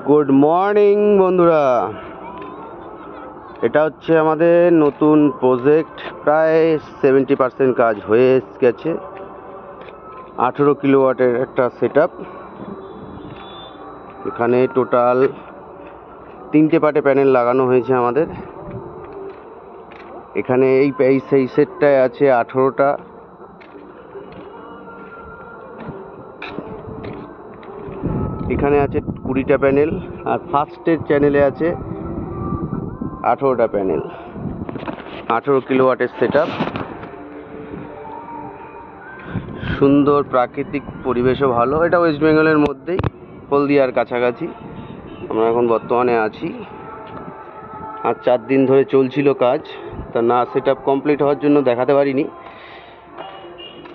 Good morning বন্ধুরা, এটা হচ্ছে আমাদের নতুন প্রজেক্ট। প্রায় 70% কাজ হয়ে গেছে। 18 কিলোওয়াটের একটা সেট আপ। এখানে টোটাল 3টে পার্টে প্যানেল লাগানো হয়েছে আমাদের। এখানে এই সেটটায় আছে 18টা। এখানে আছে 20টা প্যানেল, আর ফার্স্টের চ্যানেলে আছে 18টা প্যানেল। 18 কিলোওয়াটের সেট আপ। সুন্দর প্রাকৃতিক পরিবেশও ভালো। এটা ওয়েস্ট বেঙ্গলের মধ্যেই, হলদিয়ার কাছাকাছি আমরা এখন বর্তমানে আছি। আর 4 দিন ধরে চলছিল কাজ, তা না সেট আপ কমপ্লিট হওয়ার জন্য দেখাতে পারিনি।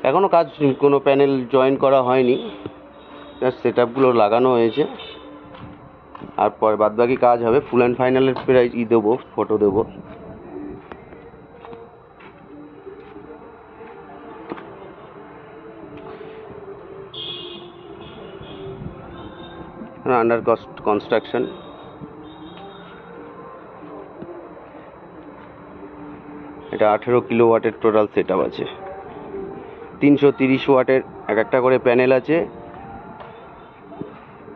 এখনও কাজ, কোনো প্যানেল জয়েন করা হয়নি, জাস্ট সেট আপগুলো লাগানো হয়েছে। আর পরে বাদবাকি কাজ হবে। ফুল অ্যান্ড ফাইনালের প্রাইজ দেবো, ফটো দেবো। Under construction. এটা 18 কিলোওয়াটের টোটাল সেট আপ আছে। 330 ওয়াটের এক একটা করে প্যানেল আছে।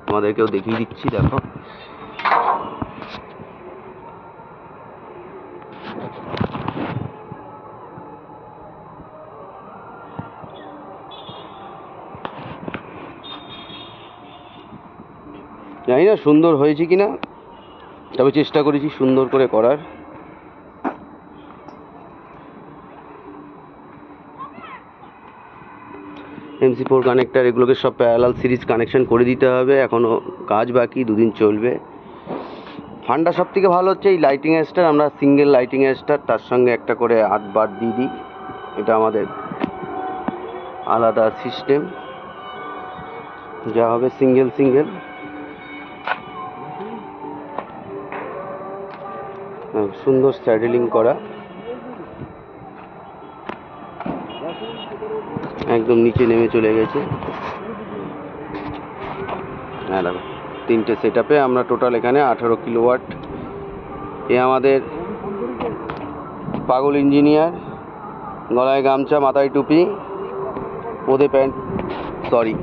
আমাদেরকেও দেখিয়ে দিচ্ছি, দেখো। জানি না সুন্দর হয়েছে কিনা, তবে চেষ্টা করেছি সুন্দর করে করার। MC4 কানেক্টার, এগুলোকে সব প্যারালাল সিরিজ কানেকশন করে দিতে হবে। এখনও কাজ বাকি, 2 দিন চলবে। ফান্ডা সব থেকে ভালো হচ্ছে এই লাইটিং অ্যাস্টার। আমরা সিঙ্গেল লাইটিং অ্যাস্টার, তার সঙ্গে একটা করে 8 বার দিয়ে দিই। এটা আমাদের আলাদা সিস্টেম, যা হবে সিঙ্গেল। সুন্দর স্যাডেলিং করা, একদম নিচে নেমে চলে গেছে। হ্যাঁ দেখো, 3টে সেট আপে আমরা টোটাল এখানে 18 কিলোওয়াট। এ আমাদের পাগল ইঞ্জিনিয়ার, গলায় গামছা, মাথায় টুপি, ওদের প্যান্ট, সরি।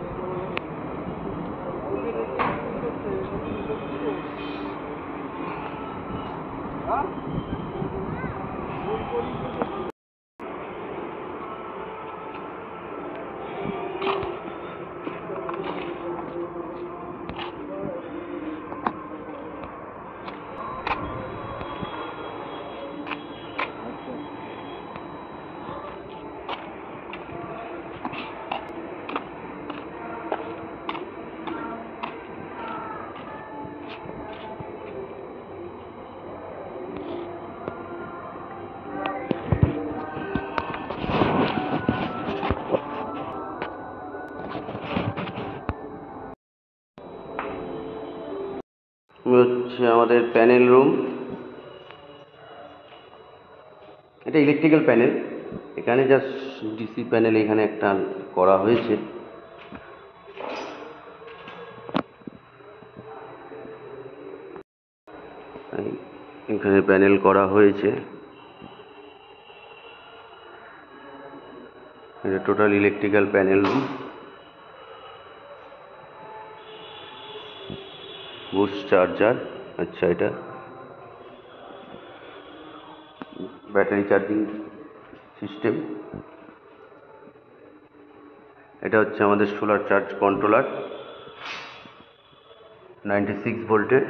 হচ্ছে আমাদের প্যানেল রুম। এটা ইলেকট্রিক্যাল প্যানেল। এখানে জাস্ট ডিসি প্যানেল এখানে একটা করা হয়েছে। এখানে প্যানেল করা হয়েছে। এটা total electrical panel room. Boost charger, আচ্ছা, এটা ব্যাটারি চার্জিং সিস্টেম। এটা হচ্ছে আমাদের সোলার চার্জ কন্ট্রোলার, 96 ভোল্টের।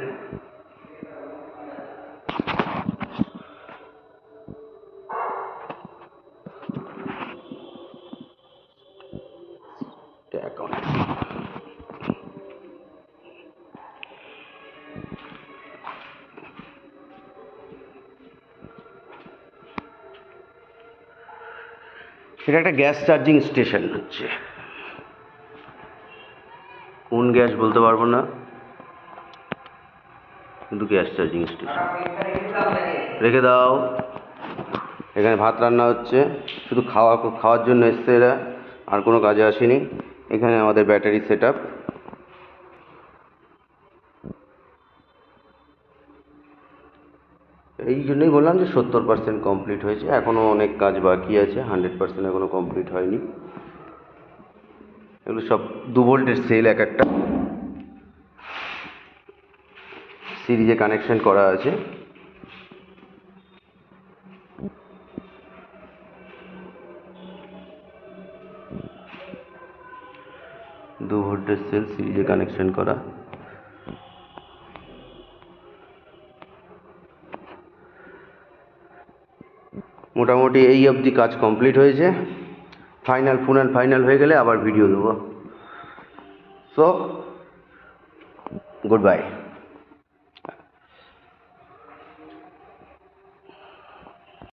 এটা একটা গ্যাস চার্জিং স্টেশন হচ্ছে। কোন গ্যাস বলতে পারবো না, কিন্তু গ্যাস চার্জিং স্টেশন। রেখে দাও। এখানে ভাত রান্না হচ্ছে, শুধু খাওয়ার জন্য এসছে এরা, আর কোনো কাজে আসেনি। এখানে আমাদের ব্যাটারি সেট আপ। এই জন্যই বললাম যে 70% কমপ্লিট হয়েছে, এখনও অনেক কাজ বাকি আছে, 100% এখনও কমপ্লিট হয়নি। এগুলো সব 2 ভোল্টের সেল, এক একটা সিরিজে কানেকশন করা আছে। দু ভোল্টের সেল সিরিজে কানেকশন করা। মোটামুটি এই অবধি কাজ কমপ্লিট হয়েছে। ফাইনাল হয়ে গেলে আবার ভিডিও দেবো। So good bye.